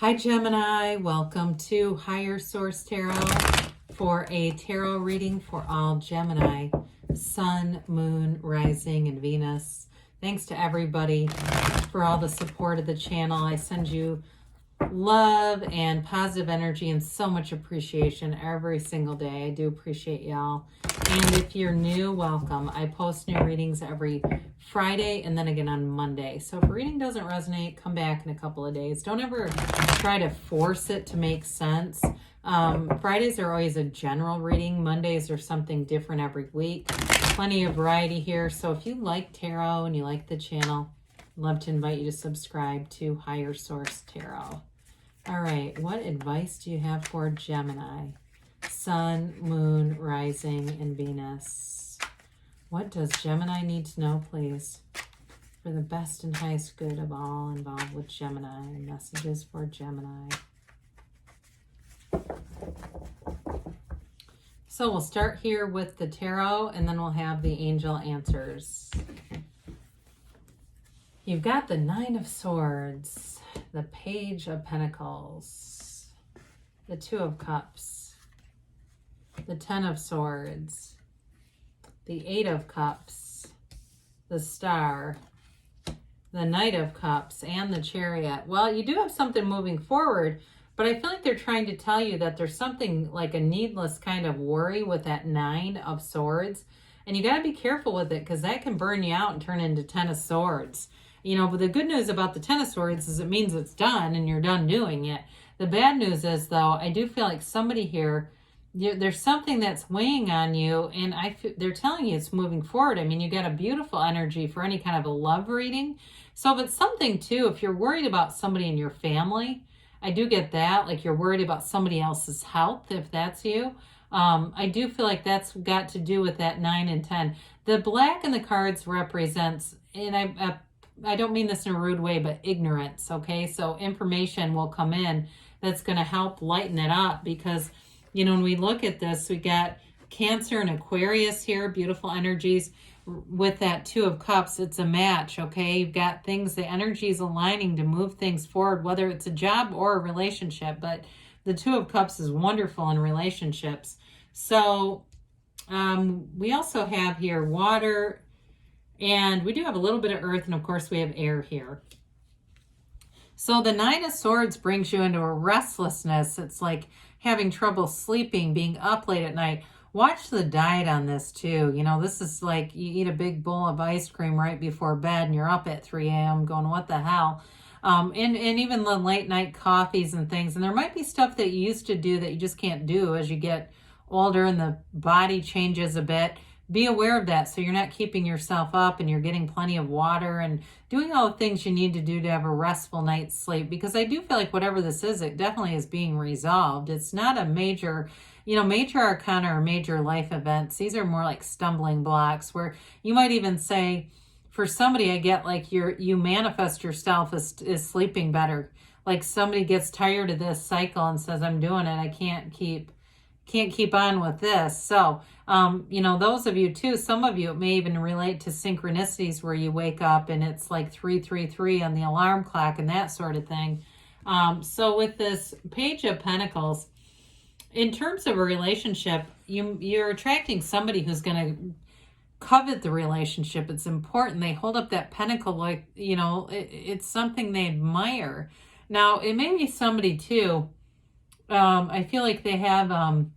Hi Gemini, welcome to Higher Source Tarot for a tarot reading for all Gemini, Sun, Moon, Rising, and Venus. Thanks to everybody for all the support of the channel. I send you love and positive energy and so much appreciation every single day. I do appreciate y'all. And if you're new, welcome. I post new readings every Friday and then again on Monday. So if a reading doesn't resonate, come back in a couple of days. Don't ever try to force it to make sense. Fridays are always a general reading. Mondays are something different every week. Plenty of variety here. So if you like tarot and you like the channel, I'd love to invite you to subscribe to Higher Source Tarot. All right, what advice do you have for Gemini? Sun, Moon, Rising, and Venus. What does Gemini need to know, please, for the best and highest good of all involved with Gemini? Messages for Gemini. So we'll start here with the tarot, and then we'll have the angel answers. You've got the Nine of Swords, the Page of Pentacles, the Two of Cups, the Ten of Swords, the Eight of Cups, the Star, the Knight of Cups, and the Chariot. Well, you do have something moving forward, but I feel like they're trying to tell you that there's something like a needless kind of worry with that Nine of Swords. And you got to be careful with it because that can burn you out and turn into Ten of Swords. You know, but the good news about the Ten of Swords is it means it's done and you're done doing it. The bad news is, though, I do feel like somebody here, there's something that's weighing on you, and they're telling you it's moving forward. I mean, you got a beautiful energy for any kind of a love reading. So if it's something, too, if you're worried about somebody in your family, I do get that. Like you're worried about somebody else's health, if that's you. I do feel like that's got to do with that 9 and 10. The black in the cards represents, and I don't mean this in a rude way, but ignorance, okay? So information will come in that's going to help lighten it up because, you know, when we look at this, we got Cancer and Aquarius here, beautiful energies. With that Two of Cups, it's a match, okay? You've got things, the energy is aligning to move things forward, whether it's a job or a relationship, but the Two of Cups is wonderful in relationships. So we also have here water, and we do have a little bit of earth, and of course we have air here. So the Nine of Swords brings you into a restlessness. It's like having trouble sleeping, being up late at night. Watch the diet on this too. You know, this is like you eat a big bowl of ice cream right before bed and you're up at 3 a.m. going, what the hell? And even the late night coffees and things. And there might be stuff that you used to do that you just can't do as you get older and the body changes a bit. Be aware of that so you're not keeping yourself up and you're getting plenty of water and doing all the things you need to do to have a restful night's sleep. Because I do feel like whatever this is, it definitely is being resolved. It's not a major, you know, major arcana or major life events. These are more like stumbling blocks where you might even say, for somebody, I get like you manifest yourself as sleeping better. Like somebody gets tired of this cycle and says, I'm doing it. I can't keep on with this. So, you know, those of you too, some of you, it may even relate to synchronicities where you wake up and it's like 333 on the alarm clock and that sort of thing. So with this Page of Pentacles, in terms of a relationship, you're attracting somebody who's going to covet the relationship. It's important. They hold up that pentacle like, you know, it's something they admire. Now, it may be somebody too, I feel like they have a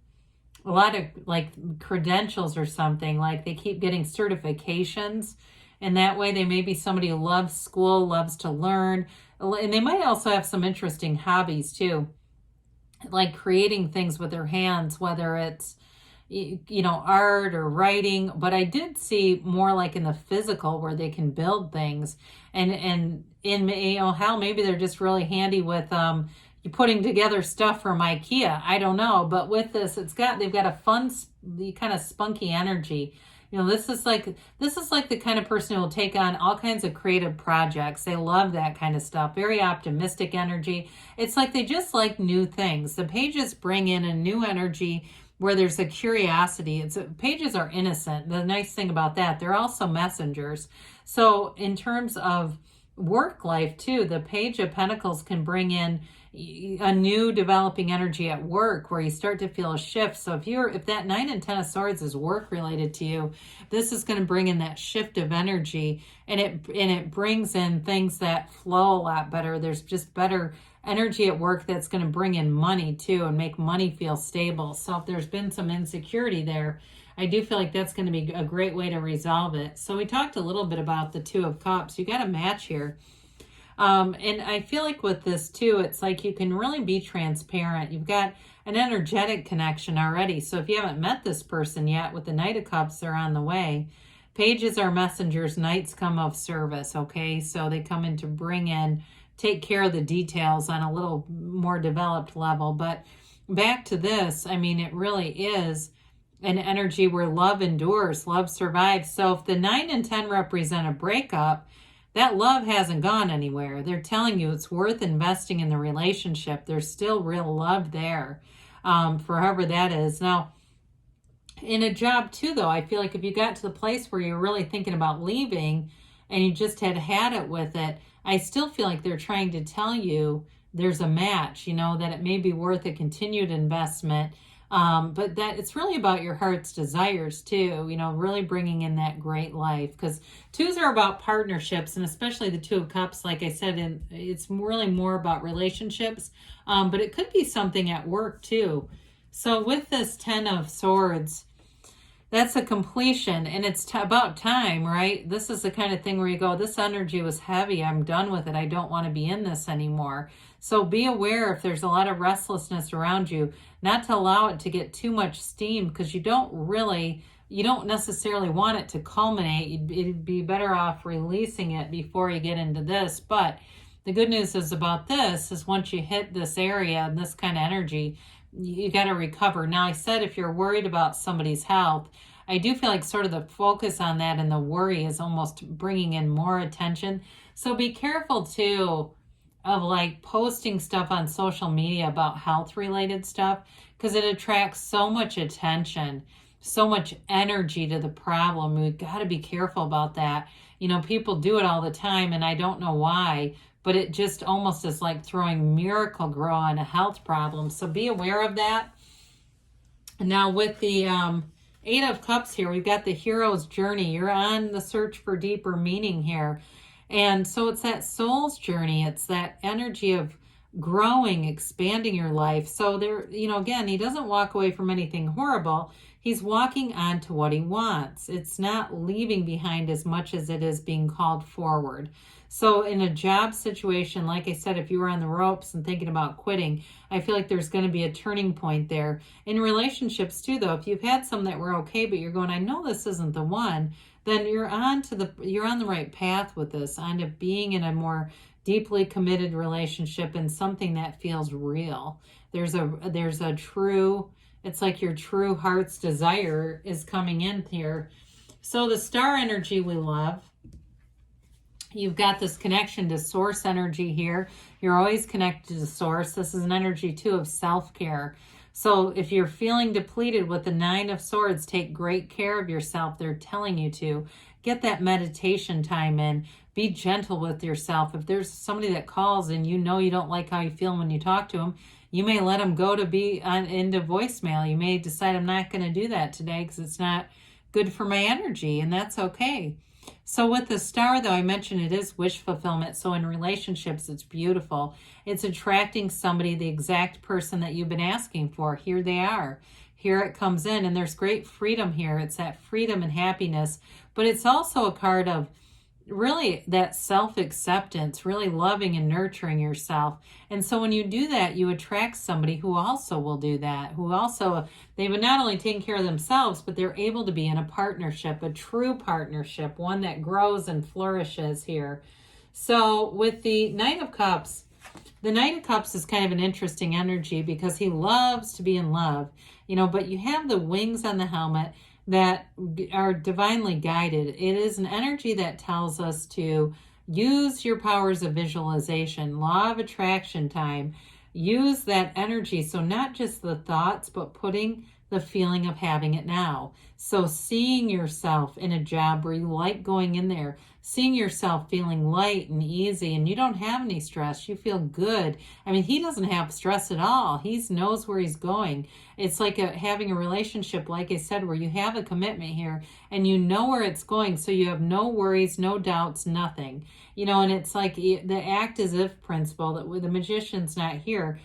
lot of like credentials or something, like they keep getting certifications, and that way they may be somebody who loves school, loves to learn, and they might also have some interesting hobbies too, like creating things with their hands, whether it's, you know, art or writing. But I did see more like in the physical where they can build things, and in, you know, how maybe they're just really handy with putting together stuff from IKEA. I don't know, but with this, they've got a fun, kind of spunky energy. You know, this is like the kind of person who will take on all kinds of creative projects. They love that kind of stuff. Very optimistic energy. It's like they just like new things. The pages bring in a new energy where there's a curiosity. Pages are innocent. The nice thing about that, they're also messengers. So in terms of work life too. The Page of Pentacles can bring in a new developing energy at work where you start to feel a shift. So if that 9 and 10 of Swords is work related to you, this is going to bring in that shift of energy, and it brings in things that flow a lot better. There's just better energy at work that's going to bring in money too and make money feel stable. So if there's been some insecurity there, I do feel like that's going to be a great way to resolve it. So we talked a little bit about the Two of Cups. You got a match here. And I feel like with this too, it's like you can really be transparent. You've got an energetic connection already. So if you haven't met this person yet, with the Knight of Cups, they're on the way. Pages are messengers. Knights come of service, okay? So they come in to bring in, take care of the details on a little more developed level. But back to this, I mean, it really is an energy where love endures, love survives. So if the 9 and 10 represent a breakup, that love hasn't gone anywhere. They're telling you it's worth investing in the relationship. There's still real love there, for however that is. Now, in a job too, though, I feel like if you got to the place where you're really thinking about leaving and you just had it with it, I still feel like they're trying to tell you there's a match, that it may be worth a continued investment. But that it's really about your heart's desires too, really bringing in that great life, because twos are about partnerships, and especially the Two of Cups, like I said, and it's really more about relationships, but it could be something at work too. So with this 10 of Swords, that's a completion, and it's about time, right? This is the kind of thing where you go, this energy was heavy. I'm done with it. I don't want to be in this anymore. So be aware if there's a lot of restlessness around you, not to allow it to get too much steam, because you don't necessarily want it to culminate. It'd be better off releasing it before you get into this. But the good news is about this is once you hit this area and this kind of energy, you got to recover. Now, I said if you're worried about somebody's health, I do feel like sort of the focus on that and the worry is almost bringing in more attention. So be careful too of like posting stuff on social media about health related stuff, because it attracts so much attention, so much energy to the problem. We've got to be careful about that. People do it all the time, and I don't know why, but it just almost is like throwing Miracle-Gro on a health problem. So be aware of that. Now with the 8 of Cups here, we've got the hero's journey. You're on the search for deeper meaning here. And so it's that soul's journey. It's that energy of growing, expanding your life. So there, again, he doesn't walk away from anything horrible. He's walking on to what he wants. It's not leaving behind as much as it is being called forward. So in a job situation, like I said, if you were on the ropes and thinking about quitting, I feel like there's going to be a turning point there. In relationships too, though, if you've had some that were okay, but you're going, I know this isn't the one, then you're on the right path with this, onto being in a more deeply committed relationship and something that feels real. There's a true, it's like your true heart's desire is coming in here. So the star energy we love. You've got this connection to source energy here. You're always connected to source. This is an energy too of self-care. So if you're feeling depleted with the 9 of Swords, take great care of yourself. They're telling you to. Get that meditation time in. Be gentle with yourself. If there's somebody that calls and you don't like how you feel when you talk to them, you may let them go to be into voicemail. You may decide, I'm not going to do that today because it's not good for my energy, and that's okay. So with the star, though, I mentioned it is wish fulfillment. So in relationships, it's beautiful. It's attracting somebody, the exact person that you've been asking for. Here they are. Here it comes in, and there's great freedom here. It's that freedom and happiness, but it's also a card of really that self-acceptance, really loving and nurturing yourself. And so when you do that, you attract somebody who also will do that, who also, they would not only take care of themselves, but they're able to be in a partnership, a true partnership, one that grows and flourishes here. So with the Knight of Cups, the Knight of Cups is kind of an interesting energy because he loves to be in love, but you have the wings on the helmet that are divinely guided. It is an energy that tells us to use your powers of visualization, law of attraction time. Use that energy. So not just the thoughts, but putting the feeling of having it now. So seeing yourself in a job where you like going in there, seeing yourself feeling light and easy, and you don't have any stress, you feel good. I mean, he doesn't have stress at all. He knows where he's going. It's like having a relationship, like I said, where you have a commitment here and you know where it's going. So you have no worries, no doubts, nothing. You know, and it's like the act as if principle that the magician's not here.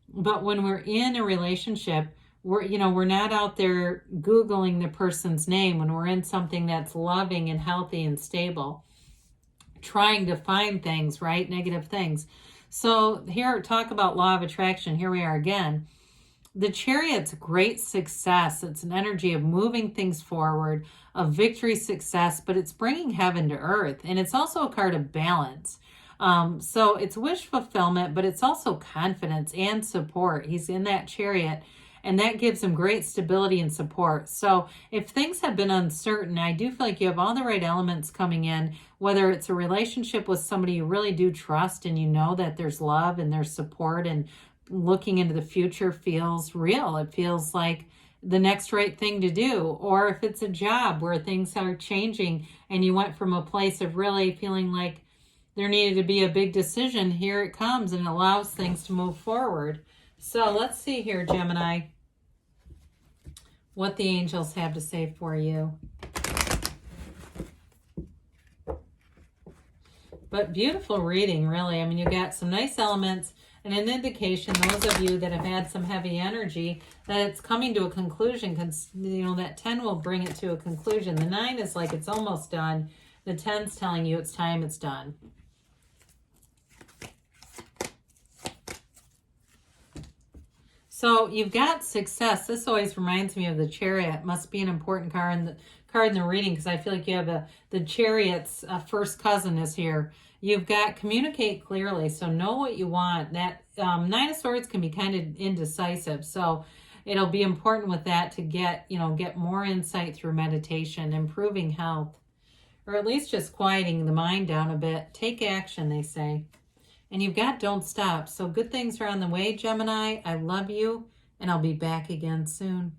But when we're in a relationship, we're not out there Googling the person's name. When we're in something that's loving and healthy and stable, trying to find things, right? Negative things. So here, talk about law of attraction. Here we are again. The Chariot's great success. It's an energy of moving things forward, of victory, success, but it's bringing heaven to earth. And it's also a card of balance. So it's wish fulfillment, but it's also confidence and support. He's in that Chariot, and that gives him great stability and support. So if things have been uncertain, I do feel like you have all the right elements coming in, whether it's a relationship with somebody you really do trust and you know that there's love and there's support, and looking into the future feels real. It feels like the next right thing to do. Or if it's a job where things are changing and you went from a place of really feeling like there needed to be a big decision, here it comes and it allows things to move forward. So let's see here, Gemini, what the angels have to say for you. But beautiful reading, really. I mean, you got some nice elements and an indication, those of you that have had some heavy energy, that it's coming to a conclusion, because, that 10 will bring it to a conclusion. The 9 is like it's almost done. The 10's telling you it's time, it's done. So you've got success. This always reminds me of the Chariot. Must be an important card in the reading, because I feel like you have the Chariot's first cousin is here. You've got communicate clearly, so know what you want. That 9 of Swords can be kind of indecisive, so it'll be important with that to get more insight through meditation, improving health, or at least just quieting the mind down a bit. Take action, they say. And you've got don't stop. So good things are on the way, Gemini. I love you, and I'll be back again soon.